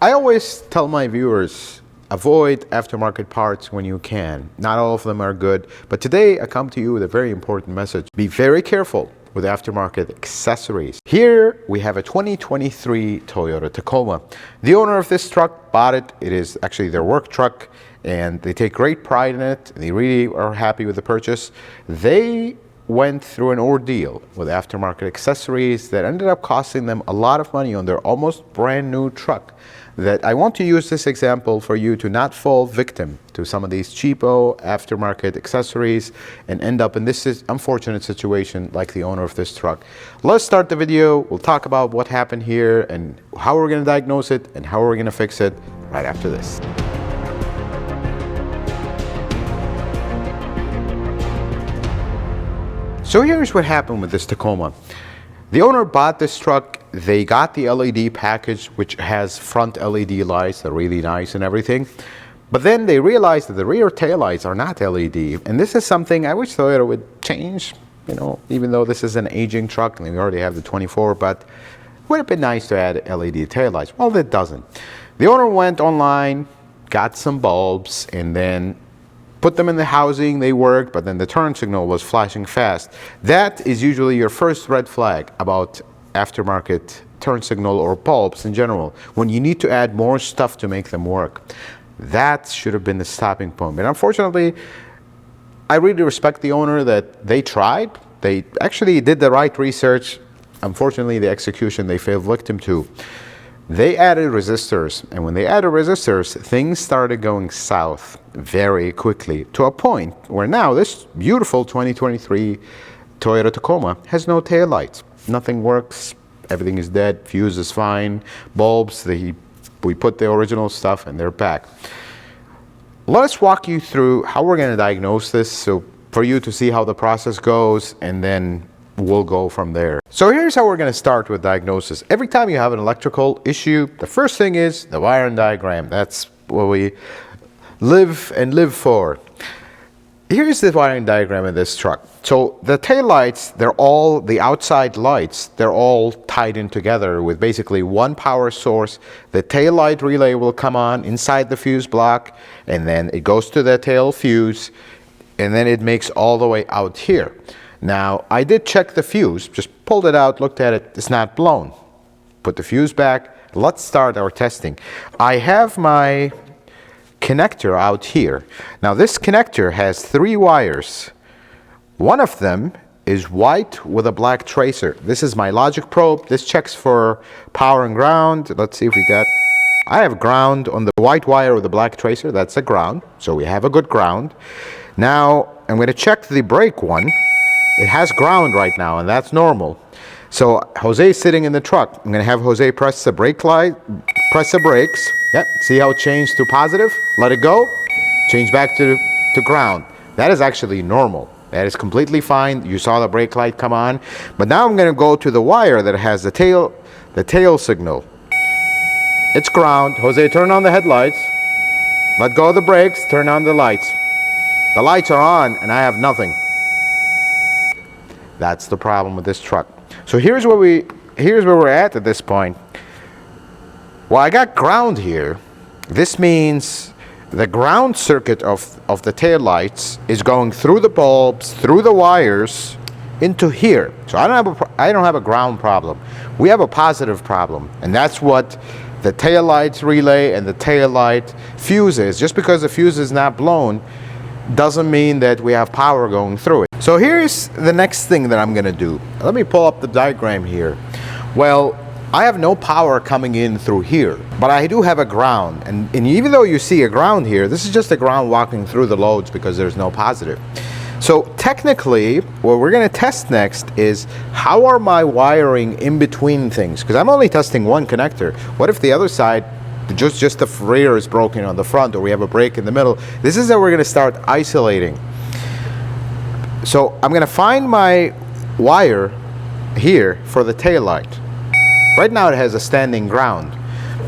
I always tell my viewers, avoid aftermarket parts when you can. Not all of them are good, but today I come to you with a very important message. Be very careful with aftermarket accessories. Here we have a 2023 Toyota Tacoma. The owner of this truck bought it. It is actually their work truck and they take great pride in it. They really are happy with the purchase. They went through an ordeal with aftermarket accessories that ended up costing them a lot of money on their almost brand new truck. That I want to use this example for you to not fall victim to some of these cheapo aftermarket accessories and end up in this unfortunate situation like the owner of this truck. Let's start the video. We'll talk about what happened here and how we're going to diagnose it and how we're going to fix it right after this. So here's what happened with this Tacoma. The owner bought this truck. They got the LED package, which has front LED lights. They're really nice and everything. But then they realized that the rear taillights are not LED. And this is something I wish Toyota would change, you know, even though this is an aging truck and we already have the 24, but it would have been nice to add LED taillights. Well, it doesn't. The owner went online, got some bulbs, and then put them in the housing. They worked, but then the turn signal was flashing fast. That is usually your first red flag about aftermarket turn signal or bulbs in general, when you need to add more stuff to make them work. That should have been the stopping point. But unfortunately, I really respect the owner that they tried. They actually did the right research. Unfortunately, the execution they fell victim to. They added resistors, and when they added resistors, things started going south very quickly to a point where now this beautiful 2023 Toyota Tacoma has no taillights. Nothing works, everything is dead, fuse is fine, bulbs, we put the original stuff and they're back. Let us walk you through how we're going to diagnose this so for you to see how the process goes, and then we'll go from there. So here's how we're going to start with diagnosis. Every time you have an electrical issue, the first thing is the wiring diagram. That's what we live for. Here's the wiring diagram of this truck. So the taillights, they're all, the outside lights, they're all tied in together with basically one power source. The taillight relay will come on inside the fuse block, and then it goes to the tail fuse, and then it makes all the way out here. Now, I did check the fuse, just pulled it out, looked at it, it's not blown. Put the fuse back, let's start our testing. I have my connector out here. Now this connector has 3 wires. One of them is white with a black tracer. This is my logic probe. This checks for power and ground. Let's see if we got, I have ground on the white wire with the black tracer. That's a ground, so we have a good ground. Now I'm going to check the brake one. It has ground right now, and that's normal. So Jose's sitting in the truck. I'm going to have Jose press the brake light, press the brakes. Yep, see how it changed to positive? Let it go. Change back to ground. That is actually normal. That is completely fine. You saw the brake light come on. But now I'm going to go to the wire that has the tail signal. It's ground. Jose, turn on the headlights. Let go of the brakes. Turn on the lights. The lights are on, and I have nothing. That's the problem with this truck. So here's where we're at this point. Well, I got ground here. This means the ground circuit of the tail lights is going through the bulbs, through the wires, into here. So I don't have a ground problem. We have a positive problem, and that's what the tail lights relay and the tail light fuse is. Just because the fuse is not blown doesn't mean that we have power going through it. So here's the next thing that I'm going to do. Let me pull up the diagram here. Well, I have no power coming in through here, but I do have a ground. And even though you see a ground here, this is just a ground walking through the loads because there's no positive. So technically, what we're going to test next is how are my wiring in between things? Because I'm only testing one connector. What if the other side, just the rear is broken on the front, or we have a break in the middle? This is how we're going to start isolating. So I'm going to find my wire here for the tail light. Right now it has a standing ground,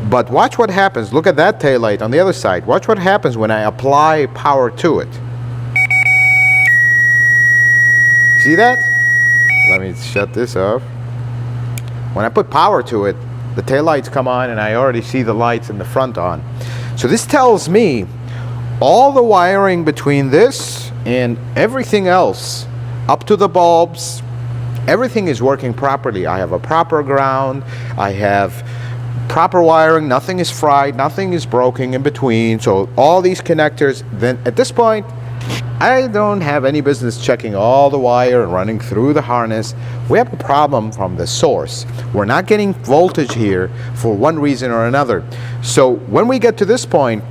but watch what happens. Look at that tail light on the other side. Watch what happens when I apply power to it. See that? Let me shut this off. When I put power to it, the taillights come on and I already see the lights in the front on. So this tells me all the wiring between this and everything else, up to the bulbs, everything is working properly. I have a proper ground, I have proper wiring, nothing is fried, nothing is broken in between. So all these connectors, then at this point, I don't have any business checking all the wire and running through the harness. We have a problem from the source. We're not getting voltage here for one reason or another. So when we get to this point,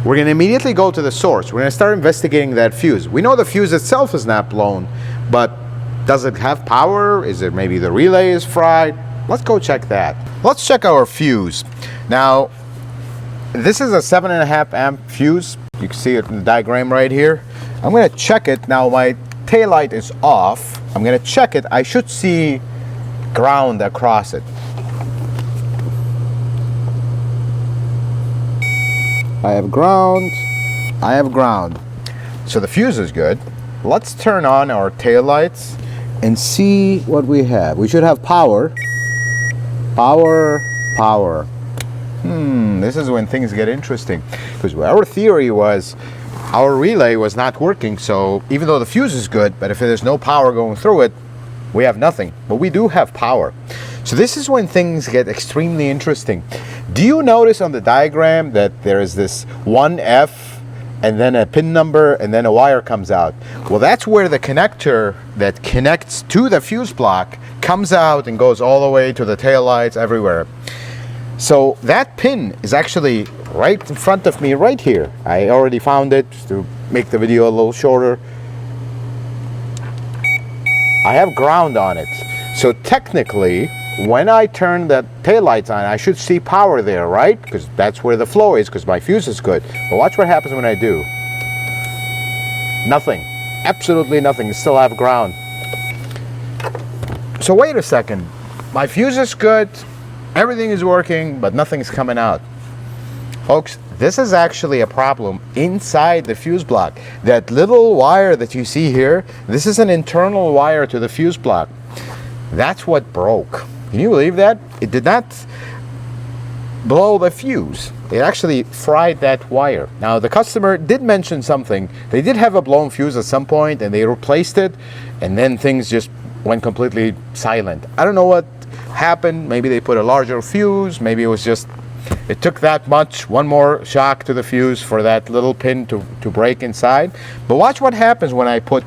we're going to immediately go to the source. We're going to start investigating that fuse. We know the fuse itself is not blown, but does it have power? Is it maybe the relay is fried? Let's go check that. Let's check our fuse. Now, this is a 7.5 amp fuse. You can see it in the diagram right here. I'm going to check it. Now my taillight is off. I'm going to check it. I should see ground across it. I have ground. I have ground. So the fuse is good. Let's turn on our taillights and see what we have. We should have power. Power, power. This is when things get interesting, because our theory was our relay was not working, so even though the fuse is good, but if there's no power going through it, we have nothing. But we do have power. So this is when things get extremely interesting. Do you notice on the diagram that there is this 1F and then a pin number and then a wire comes out? Well, that's where the connector that connects to the fuse block comes out and goes all the way to the taillights everywhere. So that pin is actually right in front of me right here. I already found it to make the video a little shorter. I have ground on it. So technically, when I turn the taillights on, I should see power there, right? Because that's where the flow is, because my fuse is good. But watch what happens when I do. Nothing. Absolutely nothing. I still have ground. So wait a second. My fuse is good. Everything is working, but nothing's coming out. Folks, this is actually a problem inside the fuse block. That little wire that you see here, this is an internal wire to the fuse block. That's what broke. Can you believe that? It did not blow the fuse. It actually fried that wire. Now, the customer did mention something. They did have a blown fuse at some point, and they replaced it, and then things just went completely silent. I don't know what happened. Maybe they put a larger fuse. Maybe it was just, it took that much, one more shock to the fuse for that little pin to break inside. But watch what happens when I put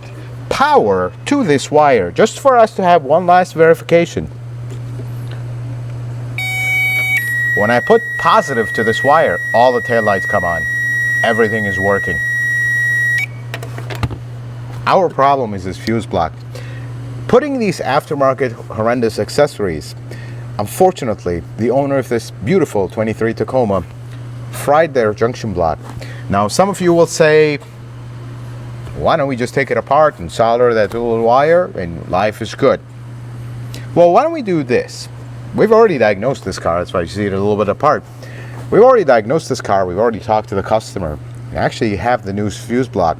power to this wire, just for us to have one last verification. When I put positive to this wire, all the taillights come on. Everything is working. Our problem is this fuse block. Putting these aftermarket horrendous accessories, unfortunately, the owner of this beautiful 23 Tacoma fried their junction block. Now, some of you will say, why don't we just take it apart and solder that little wire and life is good? Well, why don't we do this? We've already diagnosed this car. That's why you see it a little bit apart. We've already diagnosed this car. We've already talked to the customer. We actually have the new fuse block.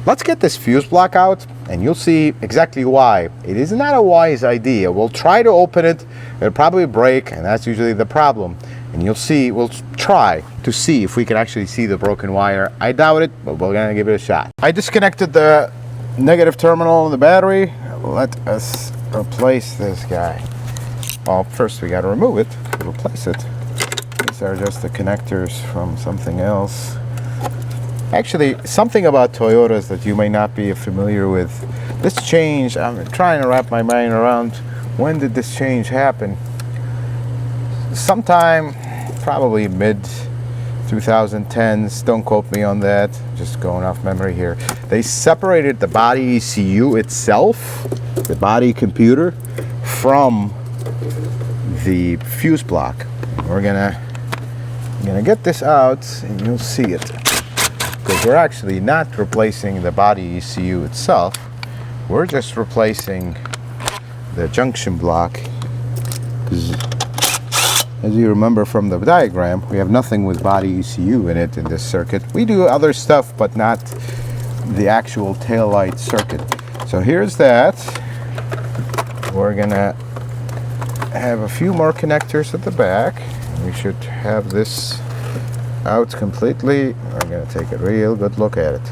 Let's get this fuse block out and you'll see exactly why. It is not a wise idea. We'll try to open it. It'll probably break, and that's usually the problem. And you'll see, we'll try to see if we can actually see the broken wire. I doubt it, but we're gonna give it a shot. I disconnected the negative terminal of the battery. Let us replace this guy. Well, first we gotta remove it to replace it. These are just the connectors from something else. Actually, something about Toyotas that you may not be familiar with. This change, I'm trying to wrap my mind around, when did this change happen? Sometime, probably mid 2010s, don't quote me on that, just going off memory here. They separated the body ECU itself, the body computer, from the fuse block. We're gonna get this out and you'll see it. Because we're actually not replacing the body ECU itself, we're just replacing the junction block. As you remember from the diagram, we have nothing with body ECU in it in this circuit. We do other stuff, but not the actual taillight circuit. So here's that. We're gonna have a few more connectors at the back. We should have this out completely. I'm going to take a real good look at it.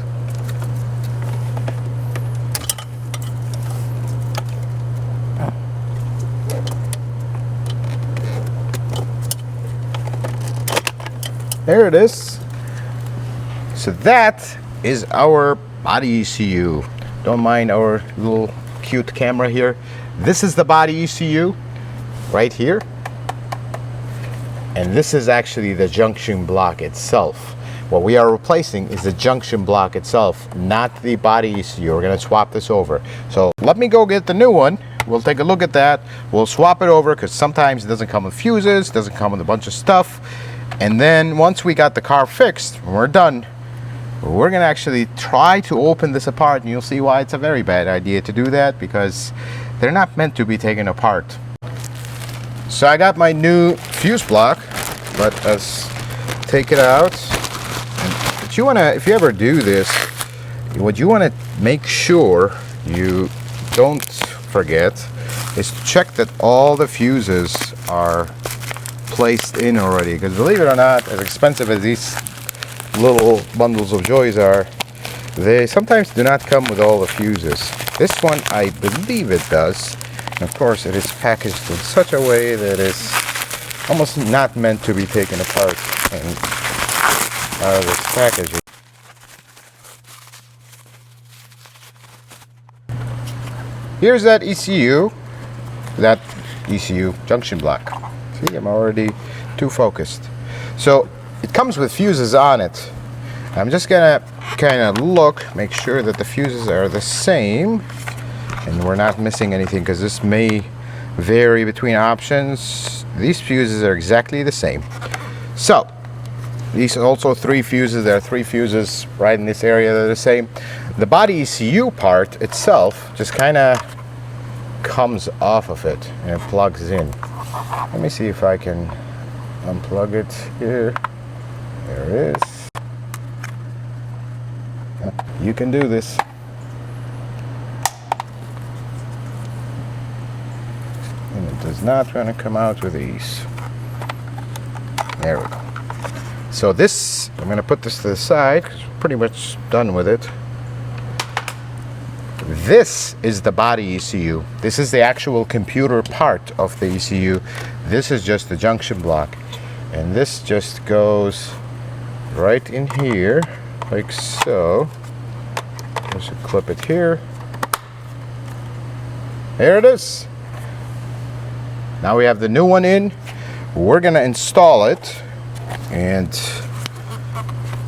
There it is. So that is our body ECU. Don't mind our little cute camera here. This is the body ECU right here. And this is actually the junction block itself. What we are replacing is the junction block itself, not the body ECU. We're going to swap this over. So let me go get the new one. We'll take a look at that. We'll swap it over because sometimes it doesn't come with fuses, doesn't come with a bunch of stuff. And then once we got the car fixed, when we're done, we're going to actually try to open this apart, and you'll see why it's a very bad idea to do that, because they're not meant to be taken apart. So I got my new fuse block. Let us take it out. But you want to, if you ever do this, what you want to make sure you don't forget is to check that all the fuses are placed in already, because believe it or not, as expensive as these little bundles of joys are, they sometimes do not come with all the fuses. This one, I believe it does, and of course it is packaged in such a way that it's almost not meant to be taken apart and out of its packaging. Here's that ECU junction block. See, I'm already too focused. So it comes with fuses on it. I'm just gonna kind of look, make sure that the fuses are the same and we're not missing anything, because this may vary between options. These fuses are exactly the same. So these are also 3 fuses. There are 3 fuses right in this area that are the same. The body ECU part itself just kind of comes off of it and it plugs in. Let me see if I can unplug it here. There it is. You can do this. And it does not want to come out with ease. There we go. So this, I'm going to put this to the side because we're pretty much done with it. This is the body ECU. This is the actual computer part of the ECU. This is just the junction block. And this just goes right in here, like so. Just clip it here. There it is. Now we have the new one in. We're gonna install it. And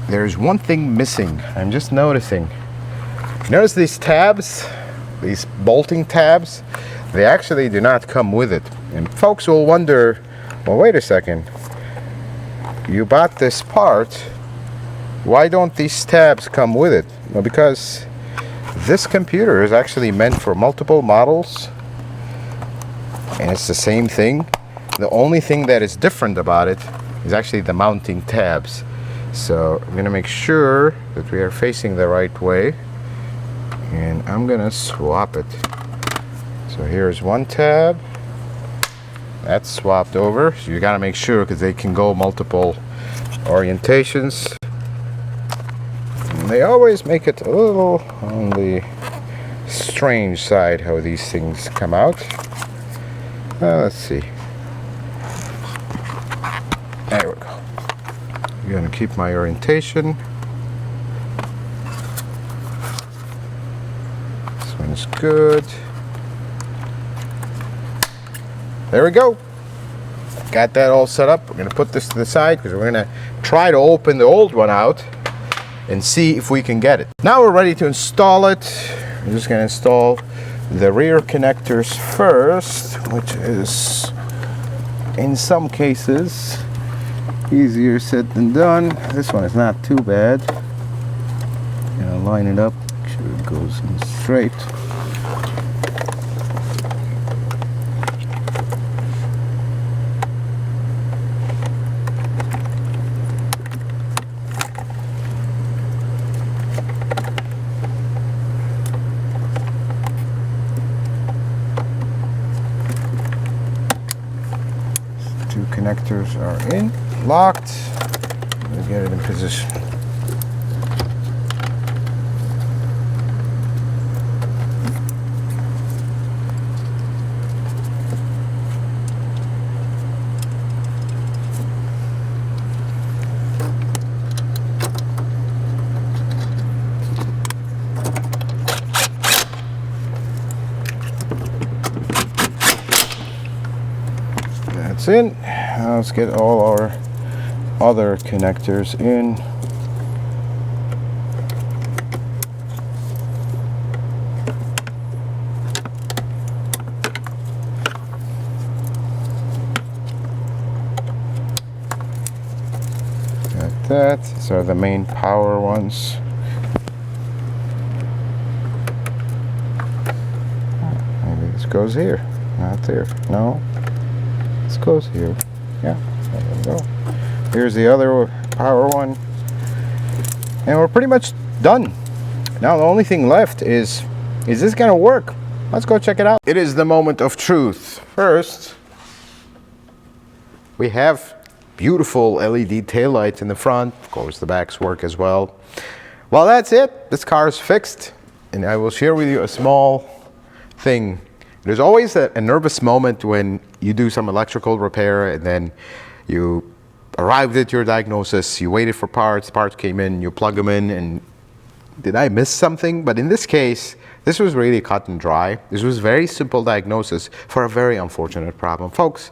there's one thing missing. I'm just noticing. Notice these tabs, these bolting tabs, they actually do not come with it. And folks will wonder, well, wait a second. You bought this part, why don't these tabs come with it? Well, because this computer is actually meant for multiple models, and it's the same thing. The only thing that is different about it is actually the mounting tabs. So I'm going to make sure that we are facing the right way. And I'm gonna swap it. So here's one tab. That's swapped over. So you gotta make sure, because they can go multiple orientations. And they always make it a little on the strange side how these things come out. Let's see. There we go. I'm gonna keep my orientation. Is good. There we go. Got that all set up. We're going to put this to the side because we're going to try to open the old one out and see if we can get it. Now we're ready to install it. I'm just going to install the rear connectors first, which is in some cases easier said than done. This one is not too bad. I'm going to line it up, make sure it goes in straight. doors are in, locked. Let me get it in position. That's in. Now let's get all our other connectors in. Got that. These are the main power ones. Maybe this goes here, not there. No. This goes here. Yeah, there we go. Here's the other power one. And we're pretty much done. Now the only thing left is this gonna work? Let's go check it out. It is the moment of truth. First, we have beautiful LED taillights in the front. Of course, the backs work as well. Well, that's it. This car is fixed. And I will share with you a small thing. There's always a nervous moment when you do some electrical repair and then you arrived at your diagnosis, you waited for parts came in, you plug them in, and did I miss something? But in this case, this was really cut and dry. This was very simple diagnosis for a very unfortunate problem. Folks,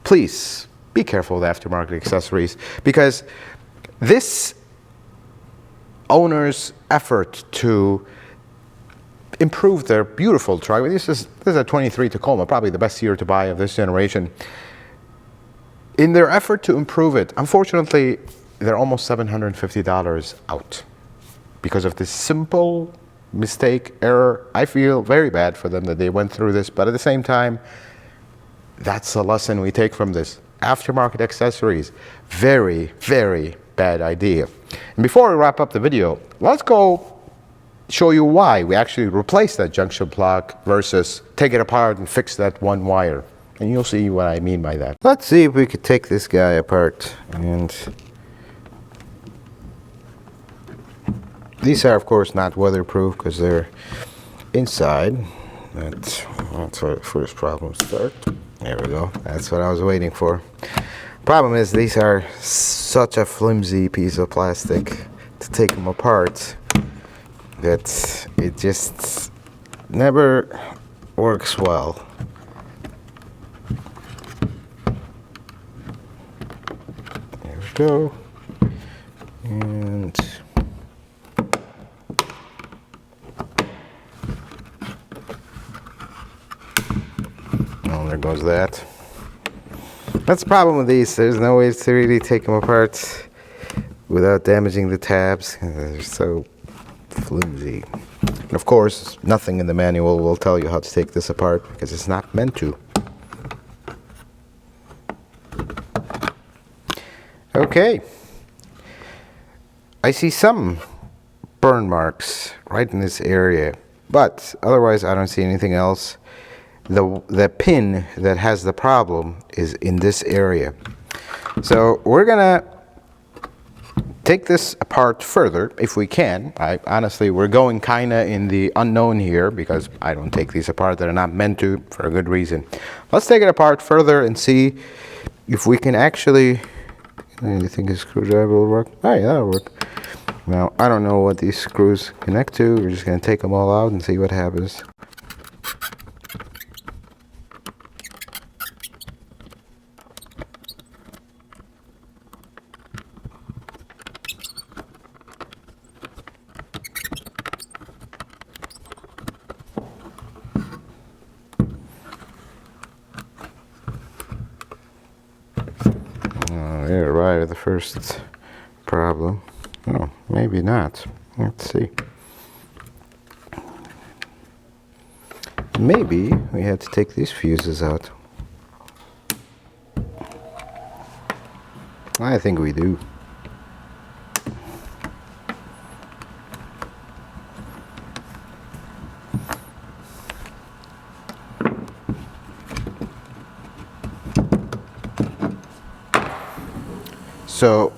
please be careful with aftermarket accessories, because this owner's effort to improve their beautiful truck. This is a 23 Tacoma, probably the best year to buy of this generation. In their effort to improve it, unfortunately, they're almost $750 out because of this simple mistake, error. I feel very bad for them that they went through this, but at the same time, that's a lesson we take from this. Aftermarket accessories, very, very bad idea. And before we wrap up the video, let's go show you why we actually replace that junction block versus take it apart and fix that one wire. And you'll see what I mean by that. Let's see if we could take this guy apart. And these are of course not weatherproof because they're inside. That's where the first problem starts. There we go. That's what I was waiting for. Problem is these are such a flimsy piece of plastic to take them apart that it just never works well. There we go. And oh, there goes that. That's the problem with these. There's no way to really take them apart without damaging the tabs. They're so flimsy. And of course, nothing in the manual will tell you how to take this apart because it's not meant to. Okay. I see some burn marks right in this area, but otherwise I don't see anything else. The pin that has the problem is in this area. So we're gonna take this apart further if we can. Honestly, we're going kinda in the unknown here because I don't take these apart. They're not meant to, for a good reason. Let's take it apart further and see if we can actually. You think a screwdriver will work? Oh yeah, that'll work. Now I don't know what these screws connect to. We're just gonna take them all out and see what happens. There, right at the first problem. Oh, maybe not. Let's see. Maybe we had to take these fuses out. I think we do. So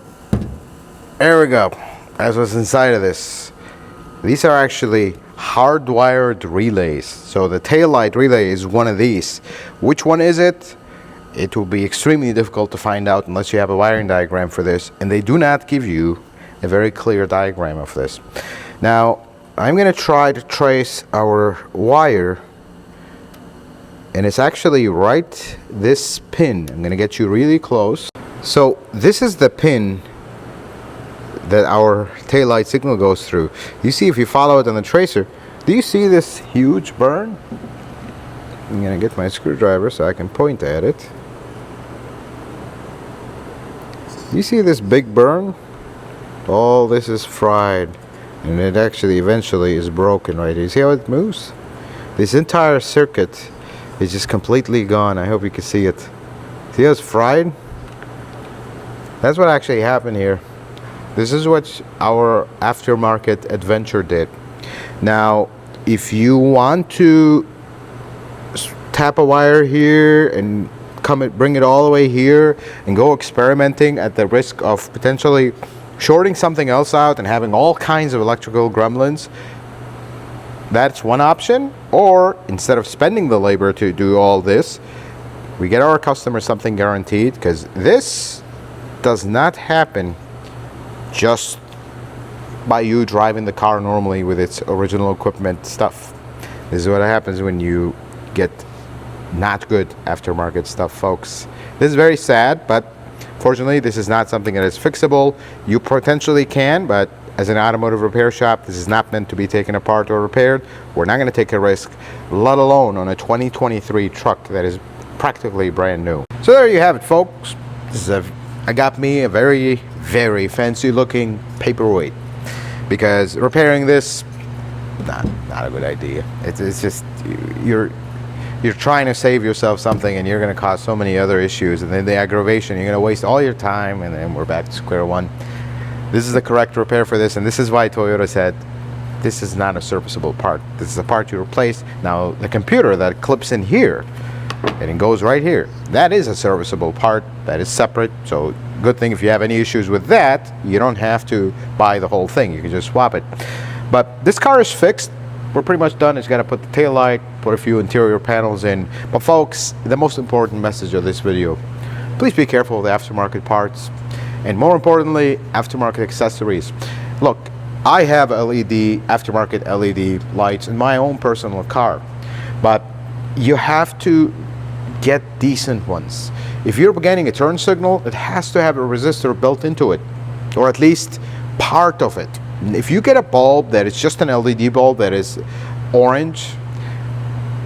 there we go. That's what's inside of this. These are actually hardwired relays. So the taillight relay is one of these. Which one is it? It will be extremely difficult to find out unless you have a wiring diagram for this, and they do not give you a very clear diagram of this. Now I'm going to try to trace our wire, and it's actually right this pin. I'm going to get you really close. So this is the pin that our taillight signal goes through. You see, if you follow it on the tracer, do you see this huge burn? I'm going to get my screwdriver so I can point at it. You see this big burn? All this is fried, and it actually eventually is broken right here. You see how it moves? This entire circuit is just completely gone. I hope you can see it. See how it's fried? That's what actually happened here. This is what our aftermarket adventure did. Now, if you want to tap a wire here and bring it all the way here and go experimenting at the risk of potentially shorting something else out and having all kinds of electrical gremlins, that's one option. Or instead of spending the labor to do all this, we get our customers something guaranteed, because this does not happen just by you driving the car normally with its original equipment stuff. This is what happens when you get not good aftermarket stuff, folks. This is very sad, but fortunately this is not something that is fixable. You potentially can, but as an automotive repair shop, this is not meant to be taken apart or repaired. We're not going to take a risk, let alone on a 2023 truck that is practically brand new. So there you have it, folks. I got me a very, very fancy looking paperweight, because repairing this, not a good idea. It's just, you're trying to save yourself something, and you're going to cause so many other issues, and then the aggravation, you're going to waste all your time, and then we're back to square one. This is the correct repair for this, and this is why Toyota said this is not a serviceable part. This is a part you replace. Now the computer that clips in here and it goes right here, that is a serviceable part. That is separate. So good thing if you have any issues with that, you don't have to buy the whole thing. You can just swap it. But this car is fixed. We're pretty much done. It's got to put the tail light, put a few interior panels in. But folks, the most important message of this video, please be careful of the aftermarket parts, and more importantly, aftermarket accessories. Look, I have aftermarket LED lights in my own personal car, but you have to get decent ones. If you're getting a turn signal, it has to have a resistor built into it, or at least part of it. If you get a bulb that is just an LED bulb that is orange,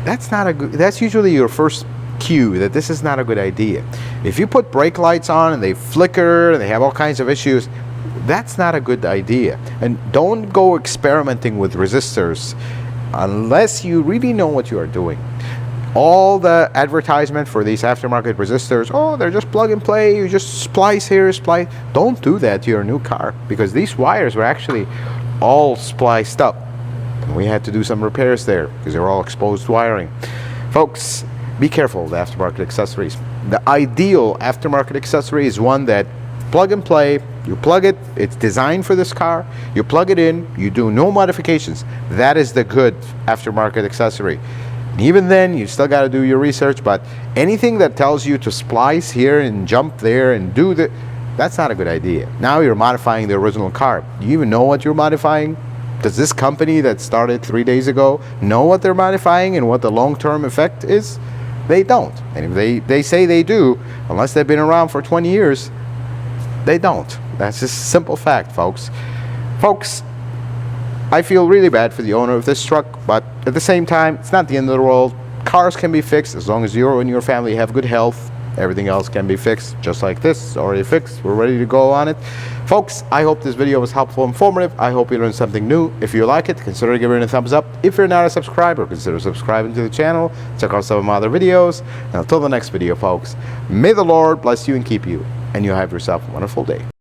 that's usually your first cue that this is not a good idea. If you put brake lights on and they flicker and they have all kinds of issues, that's not a good idea. And don't go experimenting with resistors unless you really know what you are doing. All the advertisement for these aftermarket resistors, oh, they're just plug and play, you just splice here, splice. Don't do that to your new car, because these wires were actually all spliced up, and we had to do some repairs there because they were all exposed wiring. Folks, be careful of the aftermarket accessories. The ideal aftermarket accessory is one that plug and play. You plug it, it's designed for this car, you plug it in, you do no modifications. That is the good aftermarket accessory. And even then, you still got to do your research, but anything that tells you to splice here and jump there and do that, that's not a good idea. Now you're modifying the original car. Do you even know what you're modifying? Does this company that started 3 days ago know what they're modifying and what the long-term effect is? They don't. And if they say they do, unless they've been around for 20 years, they don't. That's just a simple fact, folks. Folks, I feel really bad for the owner of this truck, but at the same time, it's not the end of the world. Cars can be fixed as long as you and your family have good health. Everything else can be fixed, just like this. It's already fixed. We're ready to go on it. Folks, I hope this video was helpful and informative. I hope you learned something new. If you like it, consider giving it a thumbs up. If you're not a subscriber, consider subscribing to the channel. Check out some of my other videos. And until the next video, folks, may the Lord bless you and keep you, and you have yourself a wonderful day.